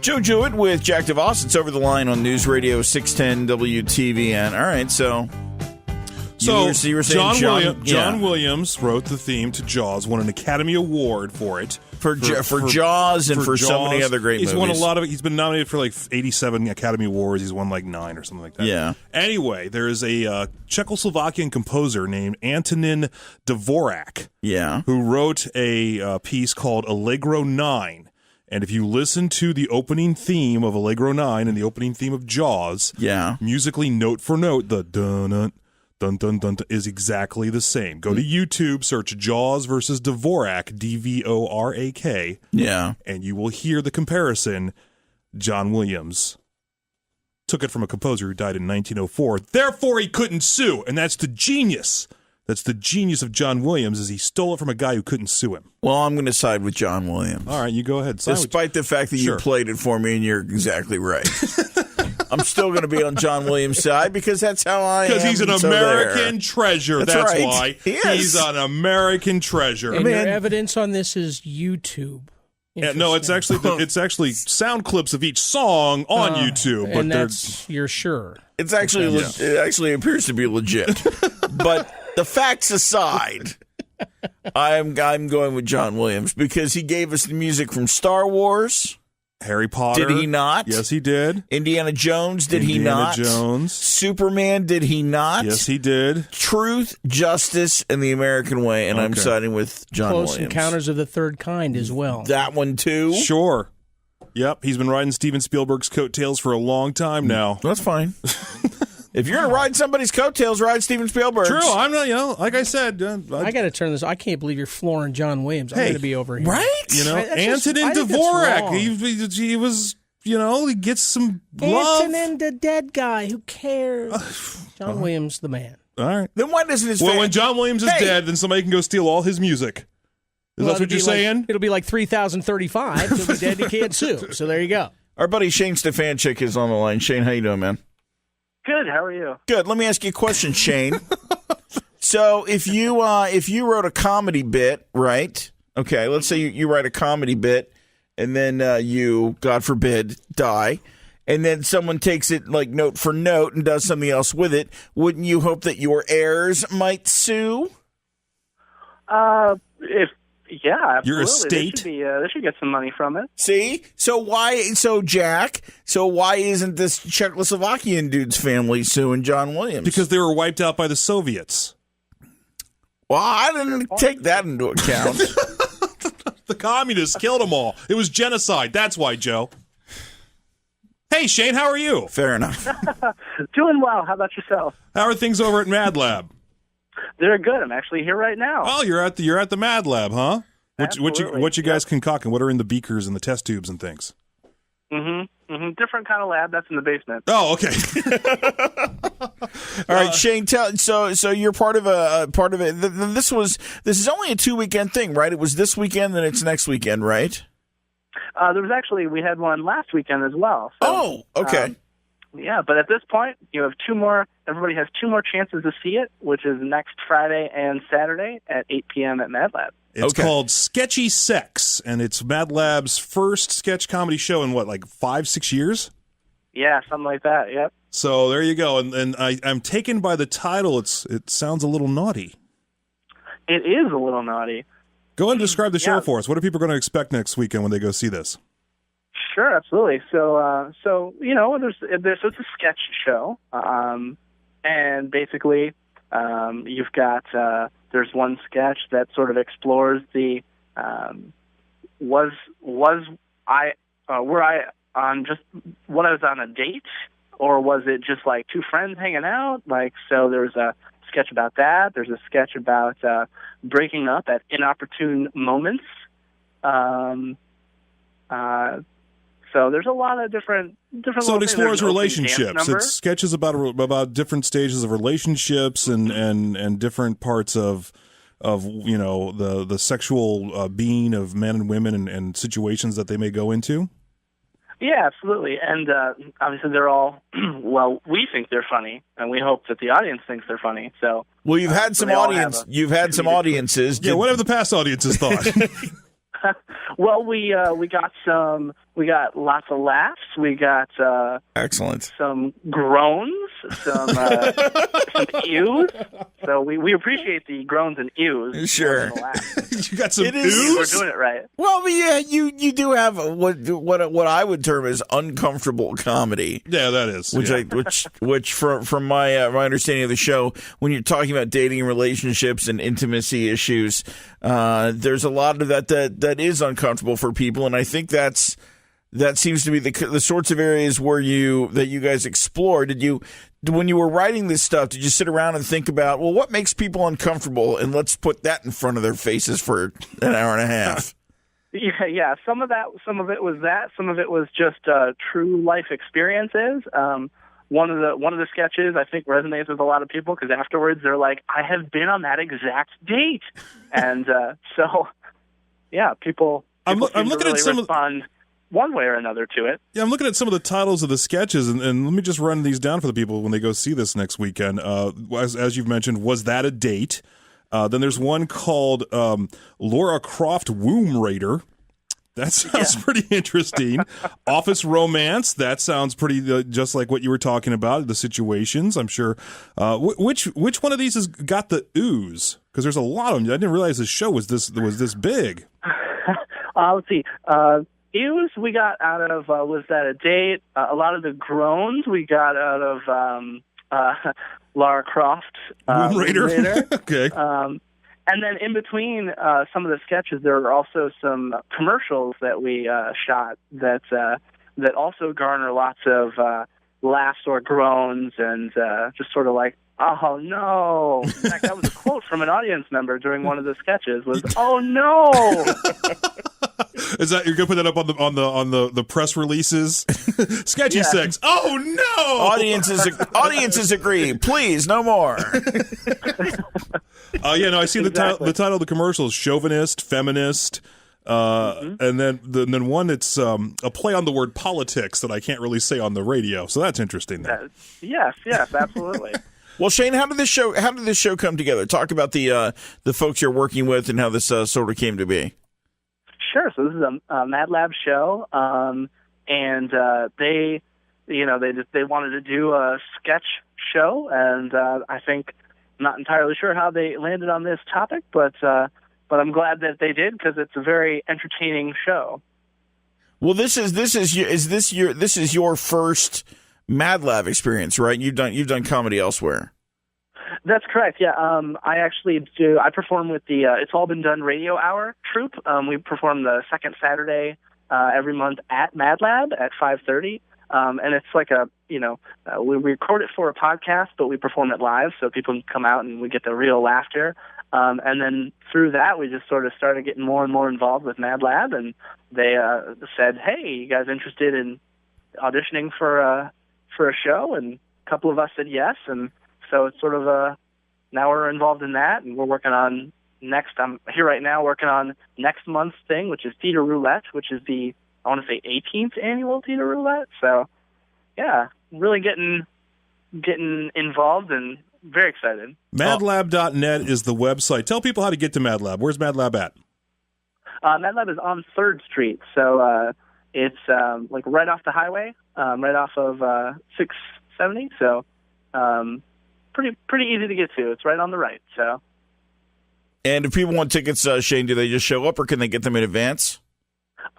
Joe Jewett with Jack DeVos. It's Over the Line on News Radio 610 WTVN. All right, so you were saying John Williams wrote the theme to Jaws, won an Academy Award for it. For Jaws and for so many other great movies. He's won a lot of it. He's been nominated for like 87 Academy Awards. He's won like 9 or something like that. Yeah. Anyway, there is a Czechoslovakian composer named Antonin Dvorak who wrote a piece called Allegro 9. And if you listen to the opening theme of Allegro 9 and the opening theme of Jaws, musically note for note, the dun-dun, dun-dun-dun is exactly the same. Go to YouTube, search Jaws versus Dvorak, D-V-O-R-A-K, and you will hear the comparison. John Williams took it from a composer who died in 1904. Therefore, he couldn't sue, and that's the genius. That's the genius of John Williams, is he stole it from a guy who couldn't sue him. Well, I'm going to side with John Williams. All right, you go ahead. Despite the fact that you played it for me, and you're exactly right. I'm still going to be on John Williams' side because that's how I am. Because he's an American treasure. That's right. Why. He's an American treasure. And your evidence on this is YouTube. No, it's actually sound clips of each song on YouTube. And that's, you're sure. It's actually it actually appears to be legit. But the facts aside, I'm going with John Williams because he gave us the music from Star Wars. Harry Potter. Did he not? Yes, he did. Indiana Jones. Did he not? Indiana Jones. Superman. Did he not? Yes, he did. Truth, Justice, and the American Way, and I'm siding with John Williams. Close Encounters of the Third Kind as well. That one, too? Sure. Yep, he's been riding Steven Spielberg's coattails for a long time now. That's fine. If you're going to ride somebody's coattails, ride Steven Spielberg's. True, I'm not, like I said. I got to turn this. I can't believe you're flooring John Williams. I'm going to be over here. Right? Antonin Dvorak. He was, he gets some love. Antonin, the dead guy. Who cares? John Williams, the man. All right. Then why doesn't his when John Williams is dead, then somebody can go steal all his music. Is that what you're saying? It'll be like 3035. He'll be dead. He can't sue. So there you go. Our buddy Shane Stefanchik is on the line. Shane, how you doing, man? Good. How are you? Good. Let me ask you a question, Shane. So if you wrote a comedy bit, right? Okay, let's say you write a comedy bit, and then you, God forbid, die, and then someone takes it like note for note and does something else with it. Wouldn't you hope that your heirs might sue? Yeah, absolutely. Your estate? They should get some money from it. See? Jack, why isn't this Czechoslovakian dude's family suing John Williams? Because they were wiped out by the Soviets. Well, I didn't take that into account. The communists killed them all. It was genocide. That's why, Joe. Hey, Shane, how are you? Fair enough. Doing well. How about yourself? How are things over at Madlab? They're good. I'm actually here right now. Oh, you're at the Madlab, huh? What you guys concocting? What are in the beakers and the test tubes and things? Different kind of lab. That's in the basement. Oh, okay. All right, Shane. So you're part of it. This is only a 2-weekend thing, right? It was this weekend, then it's next weekend, right? We had one last weekend as well. So, okay. Yeah, but at this point, you have 2 more. Everybody has 2 more chances to see it, which is next Friday and Saturday at 8 p.m. at Madlab. It's called Sketchy Sex, and it's Madlab's first sketch comedy show in, 5-6 years? Yeah, something like that, yep. So there you go, and I'm taken by the title. It sounds a little naughty. It is a little naughty. Go ahead and describe the show for us. What are people going to expect next weekend when they go see this? Sure, absolutely. So it's a sketch show, and basically, you've got there's one sketch that sort of explores the was I was on a date, or was it just like 2 friends hanging out? So there's a sketch about that. There's a sketch about breaking up at inopportune moments. So there's a lot of different. So it explores relationships. It sketches about different stages of relationships and different parts of the sexual being of men and women and situations that they may go into. Yeah, absolutely. And obviously they're all we think they're funny, and we hope that the audience thinks they're funny. So you've had some audience. You've had some audiences. Yeah, what have the past audiences thought? Well, we got some We got lots of laughs. We got excellent some groans, some ews. So we appreciate the groans and ews. Sure, you got some ews. We're doing it right. Well, but yeah, you do have what I would term as uncomfortable comedy. Yeah, that is which from my understanding of the show, when you're talking about dating relationships and intimacy issues, there's a lot of that is uncomfortable for people, and I think that seems to be the sorts of areas where you guys explore. When you were writing this stuff, did you sit around and think about, well, what makes people uncomfortable, and let's put that in front of their faces for an hour and a half? Yeah. Some of it was that. Some of it was just true life experiences. One of the sketches I think resonates with a lot of people because afterwards they're like, I have been on that exact date, and so yeah, people I'm looking really at some respond one way or another to it. Yeah, I'm looking at some of the titles of the sketches, and let me just run these down for the people when they go see this next weekend. As you've mentioned, Was That a Date? Then there's one called Laura Croft Womb Raider. That sounds pretty interesting. Office Romance. That sounds pretty just like what you were talking about, the situations, I'm sure. Which one of these has got the ooze? Because there's a lot of them. I didn't realize this show was this big. Let's see. Ews we got out of Was That a Date? A lot of the groans we got out of Lara Croft, Womb Raider. Okay. And then in between some of the sketches, there are also some commercials that we shot that also garner lots of laughs or groans and just sort of like, oh no! In fact, that was a quote from an audience member during one of the sketches. Was "Oh no!" Is that you're gonna put that up on the press releases? Sketchy Sex. Oh no! Audiences agree. Please, no more. I see the title of the commercial is Chauvinist, Feminist, and then one that's a play on the word politics that I can't really say on the radio. So that's interesting. Yes, absolutely. Well, Shane, how did this show come together? Talk about the folks you're working with and how this sort of came to be. Sure. So this is a Madlab show, and they wanted to do a sketch show, and I think I'm not entirely sure how they landed on this topic, but I'm glad that they did because it's a very entertaining show. Well, this is your first Madlab experience, right? You've done comedy elsewhere. That's correct. Yeah, I perform with the It's All Been Done Radio Hour troupe. We perform the second Saturday every month at Madlab at 5:30, and it's like we record it for a podcast, but we perform it live, so people can come out and we get the real laughter. And then through that, we just sort of started getting more and more involved with Madlab, and they said, "Hey, you guys interested in auditioning for a show?" And a couple of us said yes, and so it's sort of now we're involved in that, and we're working on I'm here right now working on next month's thing, which is Theater Roulette, which is the 18th annual Theater Roulette. So yeah, really getting involved and very excited. Madlab.net is the website. Tell people how to get to Madlab. Where's Madlab at? Madlab is on 3rd Street, so it's like right off the highway, right off of 670. So pretty easy to get to. It's right on the right. So. And if people want tickets, Shane, do they just show up or can they get them in advance?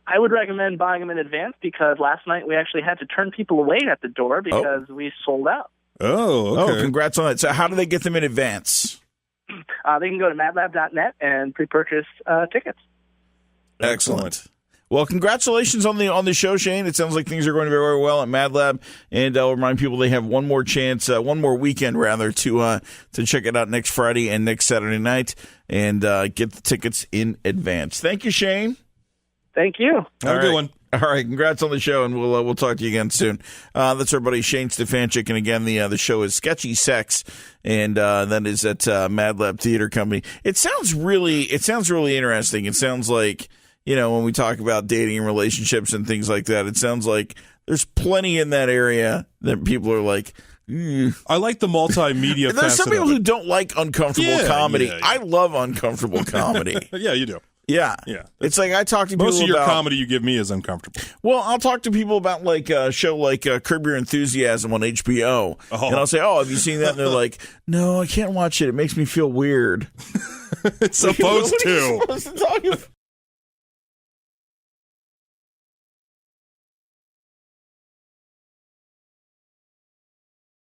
I would recommend buying them in advance because last night we actually had to turn people away at the door because we sold out. Oh, okay. Oh, congrats on that. So how do they get them in advance? They can go to madlab.net and pre-purchase tickets. Excellent. Well, congratulations on the show, Shane. It sounds like things are going very, very well at Madlab, and I'll remind people they have one more weekend rather, to check it out next Friday and next Saturday night, and get the tickets in advance. Thank you, Shane. Thank you. Have a good one. All right, congrats on the show, and we'll talk to you again soon. That's our buddy Shane Stefanchik, and again, the show is Sketchy Sex, and that is at Madlab Theater Company. It sounds really interesting. It sounds like, when we talk about dating and relationships and things like that, it sounds like there's plenty in that area that people are like, I like the multimedia. There's some people who don't like uncomfortable comedy. Yeah. I love uncomfortable comedy. Yeah, you do. Yeah. Yeah. It's like I talk to people Most of your about, comedy you give me is uncomfortable. Well, I'll talk to people about like a show like Curb Your Enthusiasm on HBO. Oh. And I'll say, have you seen that? And they're like, no, I can't watch it. It makes me feel weird. It's supposed What are you to. supposed to talk about?